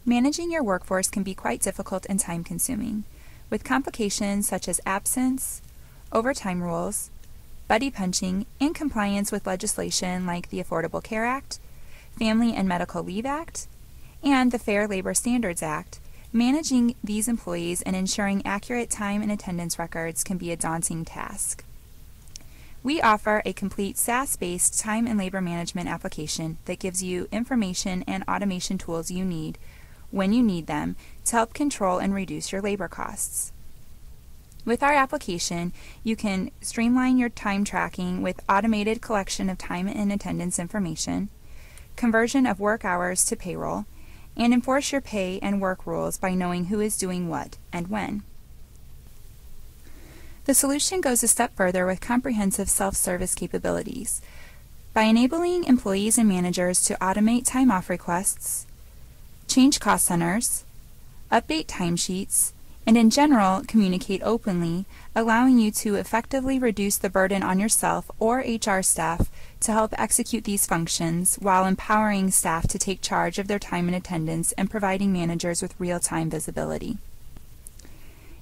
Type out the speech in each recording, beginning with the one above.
Managing your workforce can be quite difficult and time-consuming, with complications such as absence, overtime rules, buddy punching, and compliance with legislation like the Affordable Care Act, Family and Medical Leave Act, and the Fair Labor Standards Act. Managing these employees and ensuring accurate time and attendance records can be a daunting task. We offer a complete SaaS-based time and labor management application that gives you information and automation tools you need when you need them to help control and reduce your labor costs. With our application, you can streamline your time tracking with automated collection of time and attendance information, conversion of work hours to payroll, and enforce your pay and work rules by knowing who is doing what and when. The solution goes a step further with comprehensive self-service capabilities. By enabling employees and managers to automate time-off requests, change cost centers, update timesheets, and in general communicate openly, allowing you to effectively reduce the burden on yourself or HR staff to help execute these functions while empowering staff to take charge of their time and attendance and providing managers with real-time visibility.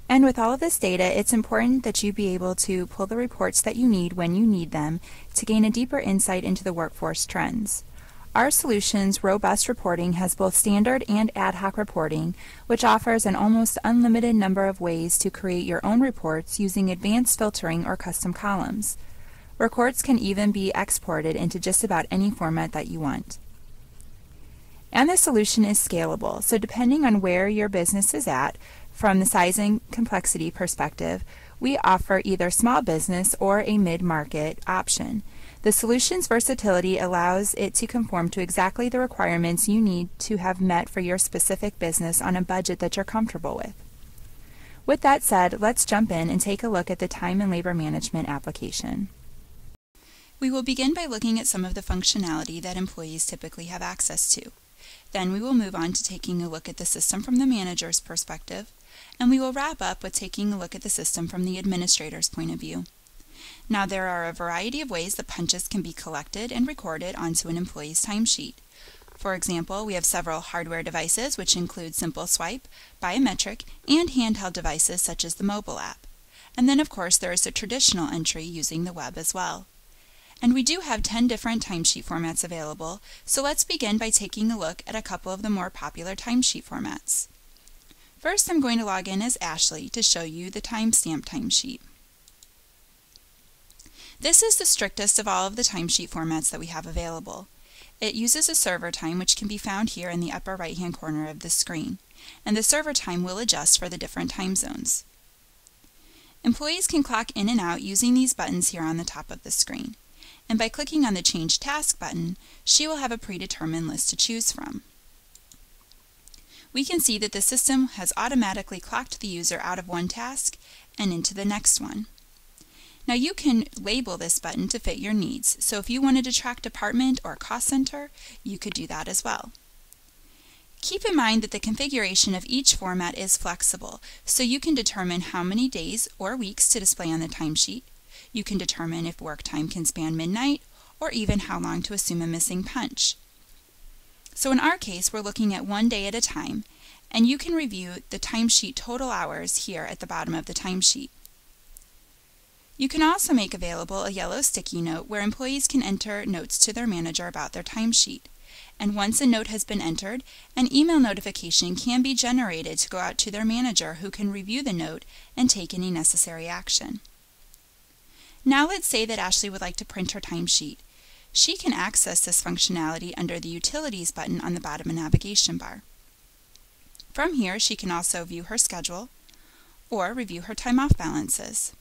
And with all of this data, it's important that you be able to pull the reports that you need when you need them to gain a deeper insight into the workforce trends. Our solution's robust reporting has both standard and ad hoc reporting, which offers an almost unlimited number of ways to create your own reports using advanced filtering or custom columns. Reports can even be exported into just about any format that you want. And the solution is scalable, so depending on where your business is at, from the size and complexity perspective, we offer either small business or a mid-market option. The solution's versatility allows it to conform to exactly the requirements you need to have met for your specific business on a budget that you're comfortable with. With that said, let's jump in and take a look at the time and labor management application. We will begin by looking at some of the functionality that employees typically have access to. Then we will move on to taking a look at the system from the manager's perspective, and we will wrap up with taking a look at the system from the administrator's point of view. Now, there are a variety of ways that punches can be collected and recorded onto an employee's timesheet. For example, we have several hardware devices, which include simple swipe, biometric, and handheld devices such as the mobile app. And then, of course, there is a traditional entry using the web as well. And we do have 10 different timesheet formats available, so let's begin by taking a look at a couple of the more popular timesheet formats. First, I'm going to log in as Ashley to show you the timestamp timesheet. This is the strictest of all of the timesheet formats that we have available. It uses a server time, which can be found here in the upper right-hand corner of the screen, and the server time will adjust for the different time zones. Employees can clock in and out using these buttons here on the top of the screen, and by clicking on the Change Task button, she will have a predetermined list to choose from. We can see that the system has automatically clocked the user out of one task and into the next one. Now you can label this button to fit your needs, so if you wanted to track department or cost center, you could do that as well. Keep in mind that the configuration of each format is flexible, so you can determine how many days or weeks to display on the timesheet. You can determine if work time can span midnight, or even how long to assume a missing punch. So in our case, we're looking at 1 day at a time, and you can review the timesheet total hours here at the bottom of the timesheet. You can also make available a yellow sticky note where employees can enter notes to their manager about their timesheet. And once a note has been entered, an email notification can be generated to go out to their manager, who can review the note and take any necessary action. Now let's say that Ashley would like to print her timesheet. She can access this functionality under the Utilities button on the bottom of the navigation bar. From here, she can also view her schedule or review her time-off balances.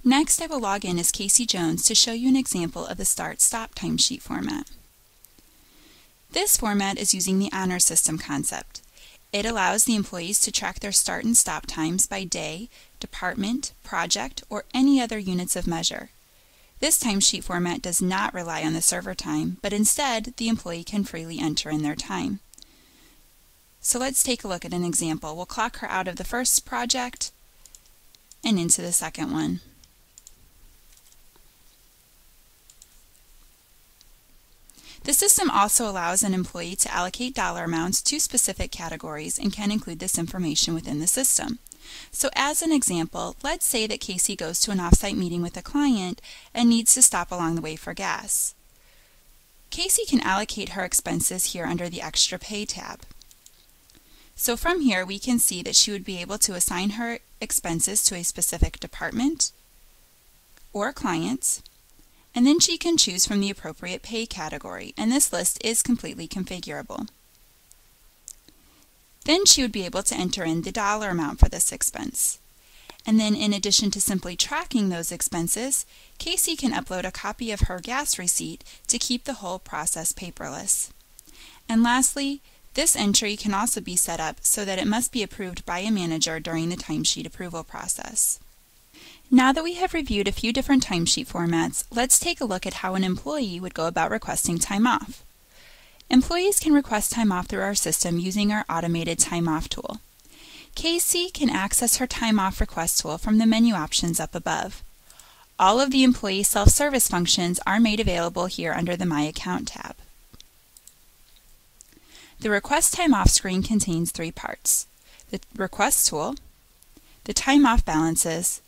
Next, I will log in as Casey Jones to show you an example of the Start-Stop timesheet format. This format is using the honor system concept. It allows the employees to track their start and stop times by day, department, project, or any other units of measure. This timesheet format does not rely on the server time, but instead the employee can freely enter in their time. So let's take a look at an example. We'll clock her out of the first project and into the second one. The system also allows an employee to allocate dollar amounts to specific categories and can include this information within the system. So as an example, let's say that Casey goes to an offsite meeting with a client and needs to stop along the way for gas. Casey can allocate her expenses here under the Extra Pay tab. So from here we can see that she would be able to assign her expenses to a specific department or client, and then she can choose from the appropriate pay category, and this list is completely configurable. Then she would be able to enter in the dollar amount for this expense. And then in addition to simply tracking those expenses, Casey can upload a copy of her gas receipt to keep the whole process paperless. And lastly, this entry can also be set up so that it must be approved by a manager during the timesheet approval process. Now that we have reviewed a few different timesheet formats, let's take a look at how an employee would go about requesting time off. Employees can request time off through our system using our automated time off tool. Casey can access her time off request tool from the menu options up above. All of the employee self-service functions are made available here under the My Account tab. The Request Time Off screen contains three parts: the Request tool, the time off balances,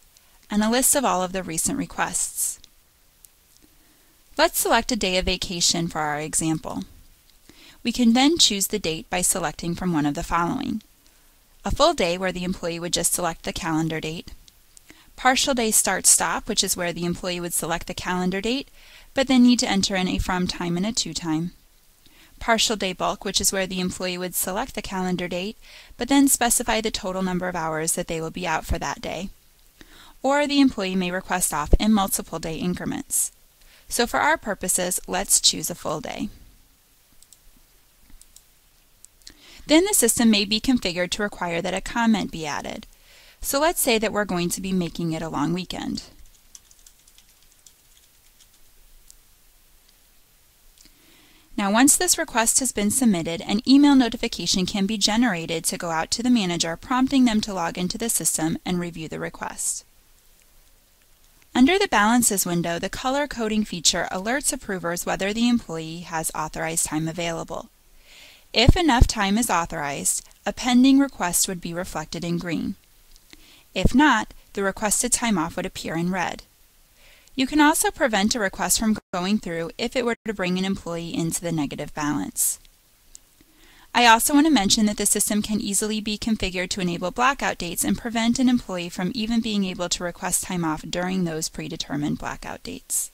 and a list of all of the recent requests. Let's select a day of vacation for our example. We can then choose the date by selecting from one of the following: a full day, where the employee would just select the calendar date; partial day start-stop, which is where the employee would select the calendar date, but then need to enter in a from time and a to time; partial day bulk, which is where the employee would select the calendar date, but then specify the total number of hours that they will be out for that day; or the employee may request off in multiple day increments. So for our purposes, let's choose a full day. Then the system may be configured to require that a comment be added. So let's say that we're going to be making it a long weekend. Now once this request has been submitted, an email notification can be generated to go out to the manager, prompting them to log into the system and review the request. Under the Balances window, the color coding feature alerts approvers whether the employee has authorized time available. If enough time is authorized, a pending request would be reflected in green. If not, the requested time off would appear in red. You can also prevent a request from going through if it were to bring an employee into the negative balance. I also want to mention that the system can easily be configured to enable blackout dates and prevent an employee from even being able to request time off during those predetermined blackout dates.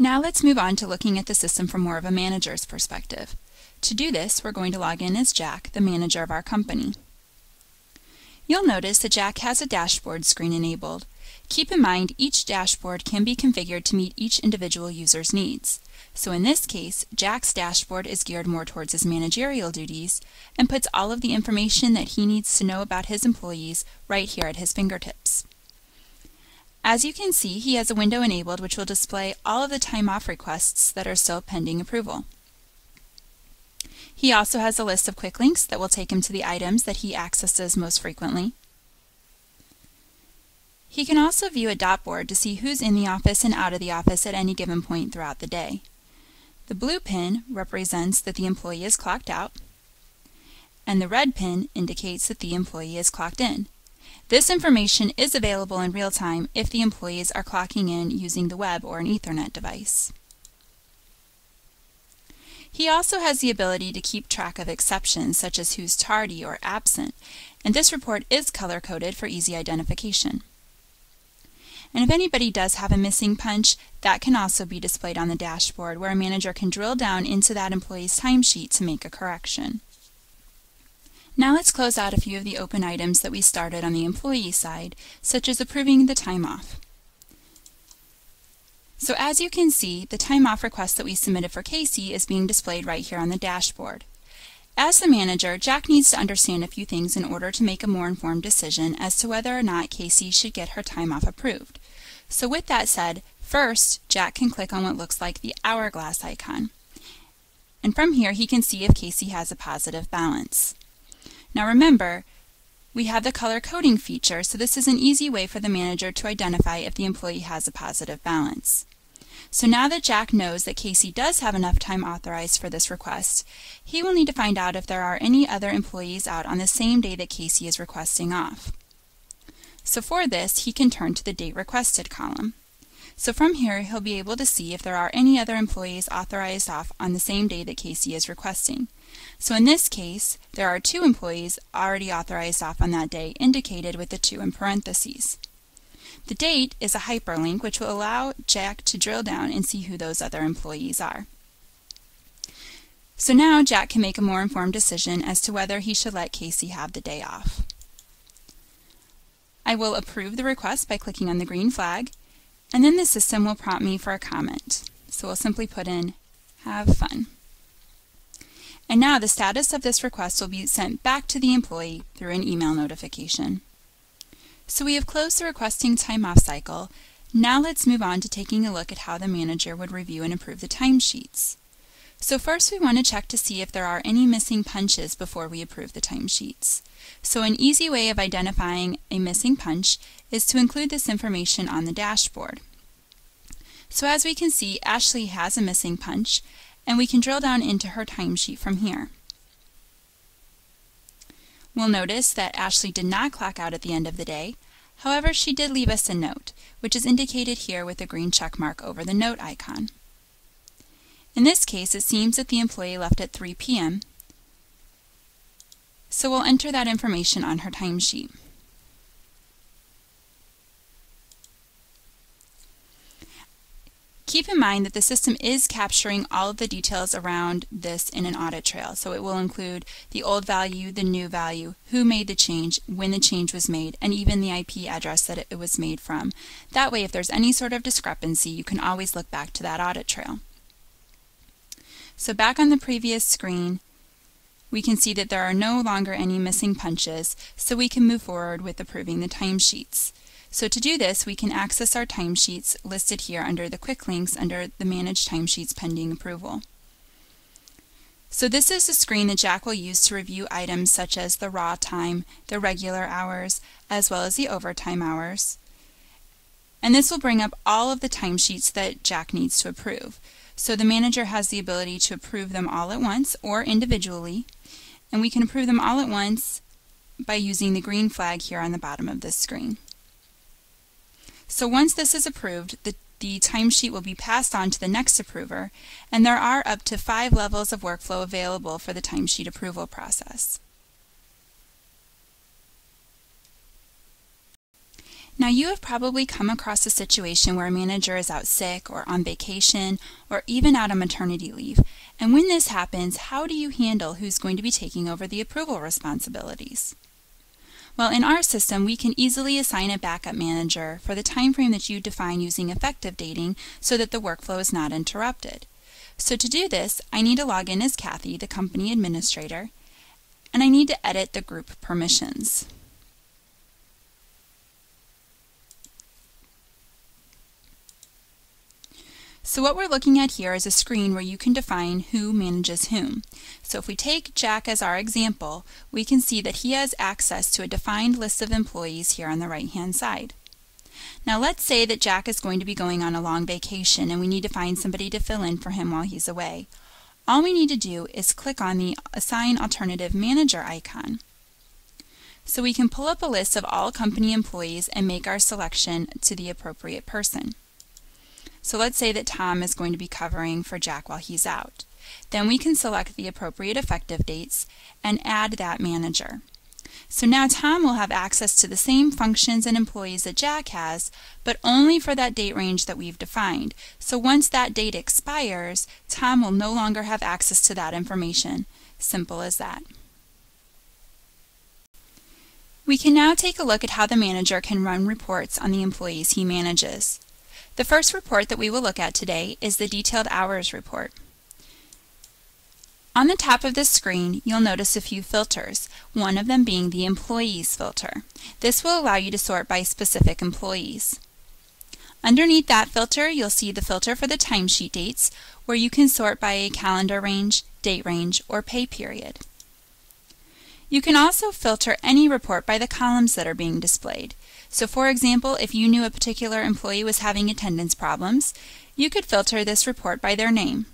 Now let's move on to looking at the system from more of a manager's perspective. To do this, we're going to log in as Jack, the manager of our company. You'll notice that Jack has a dashboard screen enabled. Keep in mind, each dashboard can be configured to meet each individual user's needs. So in this case, Jack's dashboard is geared more towards his managerial duties and puts all of the information that he needs to know about his employees right here at his fingertips. As you can see, he has a window enabled which will display all of the time off requests that are still pending approval. He also has a list of quick links that will take him to the items that he accesses most frequently. He can also view a dot board to see who's in the office and out of the office at any given point throughout the day. The blue pin represents that the employee is clocked out, and the red pin indicates that the employee is clocked in. This information is available in real time if the employees are clocking in using the web or an Ethernet device. He also has the ability to keep track of exceptions, such as who's tardy or absent, and this report is color-coded for easy identification. And if anybody does have a missing punch, that can also be displayed on the dashboard, where a manager can drill down into that employee's timesheet to make a correction. Now let's close out a few of the open items that we started on the employee side, such as approving the time off. So as you can see, the time off request that we submitted for Casey is being displayed right here on the dashboard. As the manager, Jack needs to understand a few things in order to make a more informed decision as to whether or not Casey should get her time off approved. So with that said, first, Jack can click on what looks like the hourglass icon. And from here, he can see if Casey has a positive balance. Now remember, we have the color coding feature, so this is an easy way for the manager to identify if the employee has a positive balance. So now that Jack knows that Casey does have enough time authorized for this request, he will need to find out if there are any other employees out on the same day that Casey is requesting off. So for this, he can turn to the Date Requested column. So from here, he'll be able to see if there are any other employees authorized off on the same day that Casey is requesting. So in this case, there are 2 employees already authorized off on that day, indicated with the 2 in parentheses. The date is a hyperlink which will allow Jack to drill down and see who those other employees are. So now Jack can make a more informed decision as to whether he should let Casey have the day off. I will approve the request by clicking on the green flag, and then the system will prompt me for a comment. So we'll simply put in, "Have fun." And now the status of this request will be sent back to the employee through an email notification. So we have closed the requesting time off cycle. Now let's move on to taking a look at how the manager would review and approve the timesheets. So first we want to check to see if there are any missing punches before we approve the timesheets. So an easy way of identifying a missing punch is to include this information on the dashboard. So as we can see, Ashley has a missing punch, and we can drill down into her timesheet from here. We'll notice that Ashley did not clock out at the end of the day. However, she did leave us a note, which is indicated here with a green check mark over the note icon. In this case, it seems that the employee left at 3 p.m., so we'll enter that information on her timesheet. Keep in mind that the system is capturing all of the details around this in an audit trail, so it will include the old value, the new value, who made the change, when the change was made, and even the IP address that it was made from. That way, if there's any sort of discrepancy, you can always look back to that audit trail. So back on the previous screen, we can see that there are no longer any missing punches, so we can move forward with approving the timesheets. So to do this, we can access our timesheets listed here under the quick links under the Manage Timesheets Pending Approval. So this is the screen that Jack will use to review items such as the raw time, the regular hours, as well as the overtime hours. And this will bring up all of the timesheets that Jack needs to approve. So the manager has the ability to approve them all at once or individually, and we can approve them all at once by using the green flag here on the bottom of this screen. So once this is approved, the timesheet will be passed on to the next approver, and there are up to 5 levels of workflow available for the timesheet approval process. Now you have probably come across a situation where a manager is out sick or on vacation or even out on maternity leave. And when this happens, how do you handle who's going to be taking over the approval responsibilities? Well, in our system, we can easily assign a backup manager for the time frame that you define using effective dating so that the workflow is not interrupted. So to do this, I need to log in as Kathy, the company administrator, and I need to edit the group permissions. So what we're looking at here is a screen where you can define who manages whom. So if we take Jack as our example, we can see that he has access to a defined list of employees here on the right-hand side. Now let's say that Jack is going to be going on a long vacation and we need to find somebody to fill in for him while he's away. All we need to do is click on the Assign Alternative Manager icon. So we can pull up a list of all company employees and make our selection to the appropriate person. So let's say that Tom is going to be covering for Jack while he's out. Then we can select the appropriate effective dates and add that manager. So now Tom will have access to the same functions and employees that Jack has, but only for that date range that we've defined. So once that date expires, Tom will no longer have access to that information. Simple as that. We can now take a look at how the manager can run reports on the employees he manages. The first report that we will look at today is the Detailed Hours report. On the top of this screen, you'll notice a few filters, one of them being the Employees filter. This will allow you to sort by specific employees. Underneath that filter, you'll see the filter for the timesheet dates, where you can sort by a calendar range, date range, or pay period. You can also filter any report by the columns that are being displayed. So for example, if you knew a particular employee was having attendance problems, you could filter this report by their name.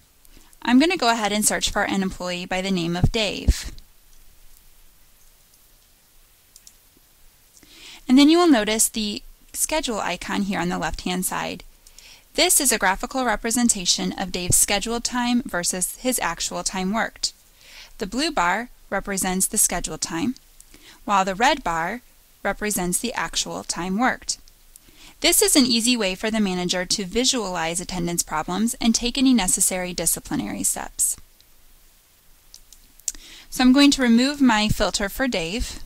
I'm going to go ahead and search for an employee by the name of Dave. And then you will notice the schedule icon here on the left-hand side. This is a graphical representation of Dave's scheduled time versus his actual time worked. The blue bar represents the scheduled time, while the red bar represents the actual time worked. This is an easy way for the manager to visualize attendance problems and take any necessary disciplinary steps. So I'm going to remove my filter for Dave.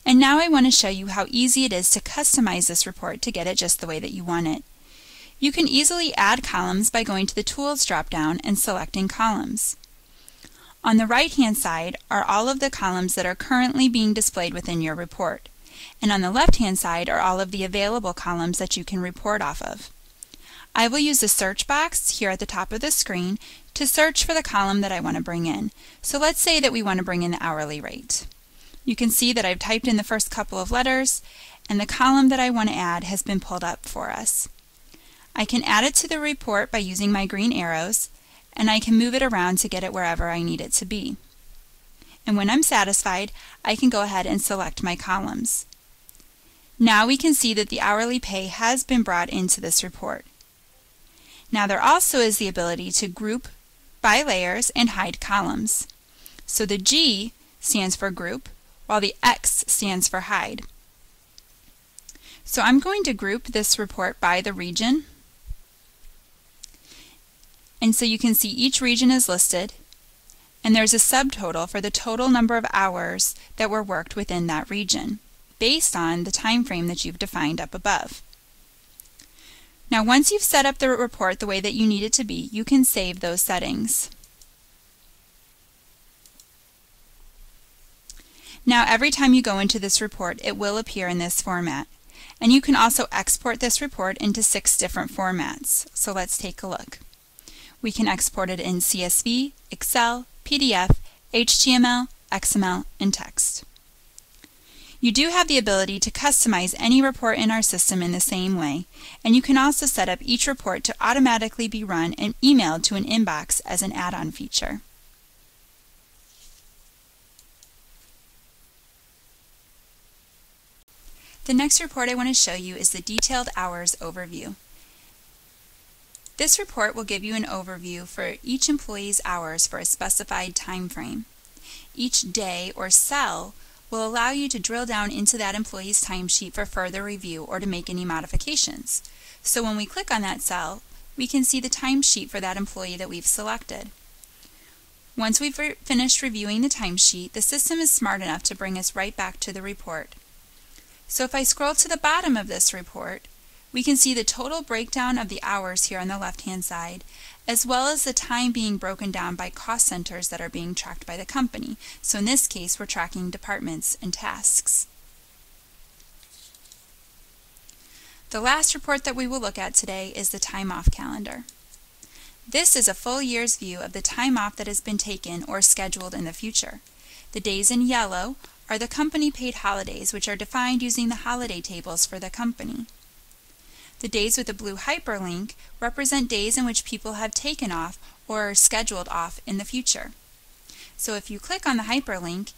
And now I want to show you how easy it is to customize this report to get it just the way that you want it. You can easily add columns by going to the Tools drop-down and selecting Columns. On the right-hand side are all of the columns that are currently being displayed within your report. And on the left-hand side are all of the available columns that you can report off of. I will use the search box here at the top of the screen to search for the column that I want to bring in. So let's say that we want to bring in the hourly rate. You can see that I've typed in the first couple of letters, and the column that I want to add has been pulled up for us. I can add it to the report by using my green arrows, and I can move it around to get it wherever I need it to be. And when I'm satisfied, I can go ahead and select my columns. Now we can see that the hourly pay has been brought into this report. Now there also is the ability to group by layers and hide columns. So the G stands for group, while the X stands for hide. So I'm going to group this report by the region. And so you can see each region is listed, and there's a subtotal for the total number of hours that were worked within that region, based on the time frame that you've defined up above. Now once you've set up the report the way that you need it to be, you can save those settings. Now every time you go into this report, it will appear in this format. And you can also export this report into 6 different formats. So let's take a look. We can export it in CSV, Excel, PDF, HTML, XML, and text. You do have the ability to customize any report in our system in the same way, and you can also set up each report to automatically be run and emailed to an inbox as an add-on feature. The next report I want to show you is the Detailed Hours Overview. This report will give you an overview for each employee's hours for a specified time frame. Each day or cell will allow you to drill down into that employee's timesheet for further review or to make any modifications. So when we click on that cell, we can see the timesheet for that employee that we've selected. Once we've finished reviewing the timesheet, the system is smart enough to bring us right back to the report. So if I scroll to the bottom of this report, we can see the total breakdown of the hours here on the left-hand side, as well as the time being broken down by cost centers that are being tracked by the company. So in this case, we're tracking departments and tasks. The last report that we will look at today is the time off calendar. This is a full year's view of the time off that has been taken or scheduled in the future. The days in yellow are the company-paid holidays, which are defined using the holiday tables for the company. The days with the blue hyperlink represent days in which people have taken off or are scheduled off in the future. So if you click on the hyperlink,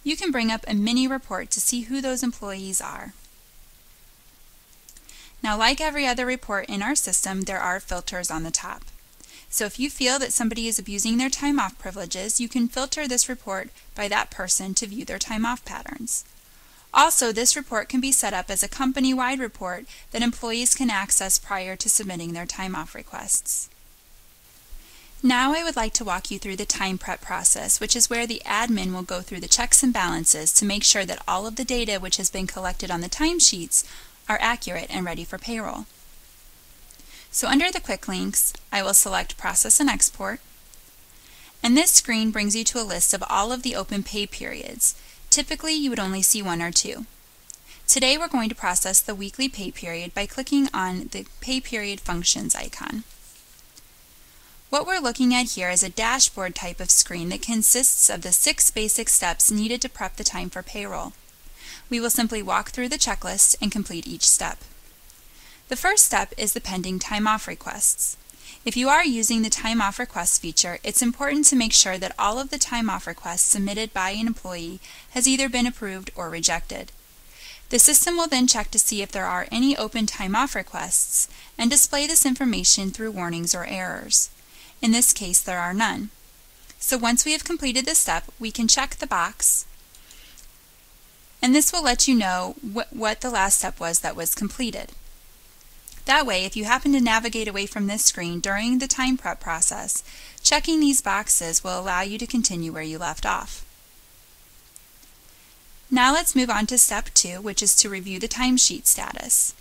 you can bring up a mini report to see who those employees are. Now, like every other report in our system, there are filters on the top. So if you feel that somebody is abusing their time off privileges, you can filter this report by that person to view their time off patterns. Also, this report can be set up as a company-wide report that employees can access prior to submitting their time off requests. Now I would like to walk you through the time prep process, which is where the admin will go through the checks and balances to make sure that all of the data which has been collected on the timesheets are accurate and ready for payroll. So under the quick links, I will select Process and Export, and this screen brings you to a list of all of the open pay periods. Typically, you would only see 1 or 2. Today, we're going to process the weekly pay period by clicking on the Pay Period Functions icon. What we're looking at here is a dashboard type of screen that consists of the 6 basic steps needed to prep the time for payroll. We will simply walk through the checklist and complete each step. The first step is the pending time off requests. If you are using the time off requests feature, it's important to make sure that all of the time off requests submitted by an employee has either been approved or rejected. The system will then check to see if there are any open time off requests and display this information through warnings or errors. In this case, there are none. So once we have completed this step, we can check the box, and this will let you know what the last step was that was completed. That way, if you happen to navigate away from this screen during the time prep process, checking these boxes will allow you to continue where you left off. Now let's move on to step 2, which is to review the timesheet status.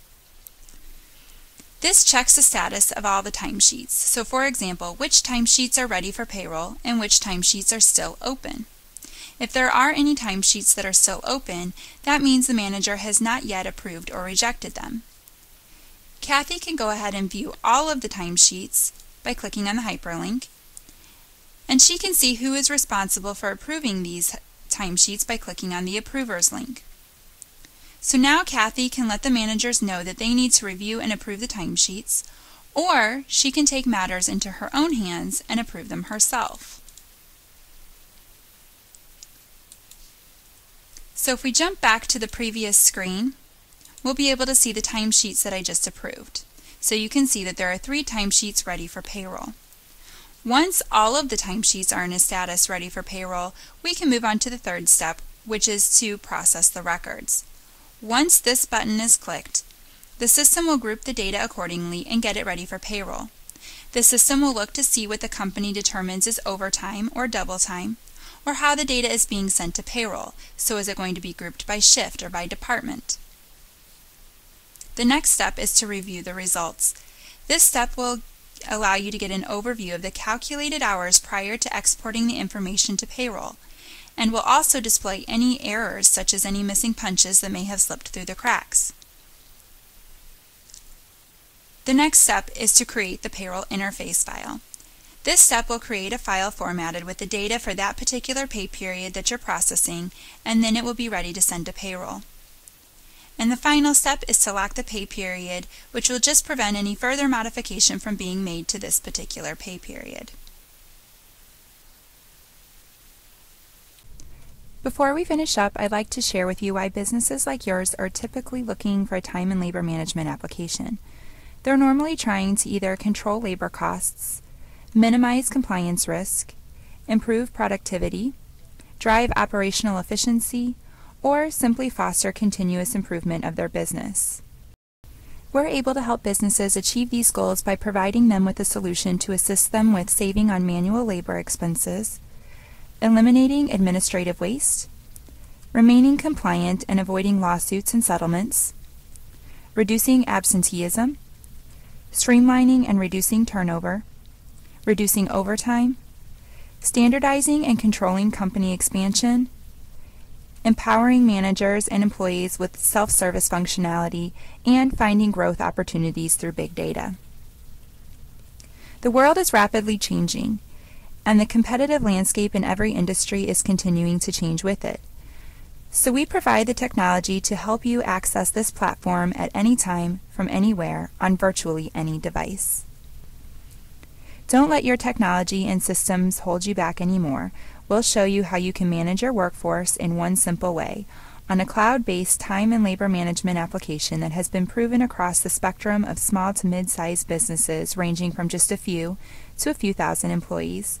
This checks the status of all the timesheets. So for example, which timesheets are ready for payroll and which timesheets are still open. If there are any timesheets that are still open, that means the manager has not yet approved or rejected them. Kathy can go ahead and view all of the timesheets by clicking on the hyperlink, and she can see who is responsible for approving these timesheets by clicking on the Approvers link. So now Kathy can let the managers know that they need to review and approve the timesheets, or she can take matters into her own hands and approve them herself. So if we jump back to the previous screen, we'll be able to see the timesheets that I just approved. So you can see that there are 3 timesheets ready for payroll. Once all of the timesheets are in a status ready for payroll, we can move on to the third step, which is to process the records. Once this button is clicked, the system will group the data accordingly and get it ready for payroll. The system will look to see what the company determines is overtime or double time, or how the data is being sent to payroll. So is it going to be grouped by shift or by department? The next step is to review the results. This step will allow you to get an overview of the calculated hours prior to exporting the information to payroll, and will also display any errors such as any missing punches that may have slipped through the cracks. The next step is to create the payroll interface file. This step will create a file formatted with the data for that particular pay period that you're processing, and then it will be ready to send to payroll. And the final step is to lock the pay period, which will just prevent any further modification from being made to this particular pay period. Before we finish up, I'd like to share with you why businesses like yours are typically looking for a time and labor management application. They're normally trying to either control labor costs, minimize compliance risk, improve productivity, drive operational efficiency, or simply foster continuous improvement of their business. We're able to help businesses achieve these goals by providing them with a solution to assist them with saving on manual labor expenses, eliminating administrative waste, remaining compliant and avoiding lawsuits and settlements, reducing absenteeism, streamlining and reducing turnover, reducing overtime, standardizing and controlling company expansion, empowering managers and employees with self-service functionality, and finding growth opportunities through big data. The world is rapidly changing, and the competitive landscape in every industry is continuing to change with it. So we provide the technology to help you access this platform at any time, from anywhere, on virtually any device. Don't let your technology and systems hold you back anymore. We'll show you how you can manage your workforce in one simple way, on a cloud-based time and labor management application that has been proven across the spectrum of small to mid-sized businesses ranging from just a few to a few thousand employees.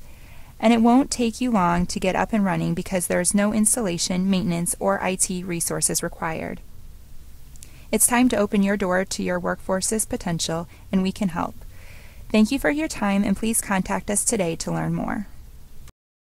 And it won't take you long to get up and running because there is no installation, maintenance, or IT resources required. It's time to open your door to your workforce's potential, and we can help. Thank you for your time, and please contact us today to learn more.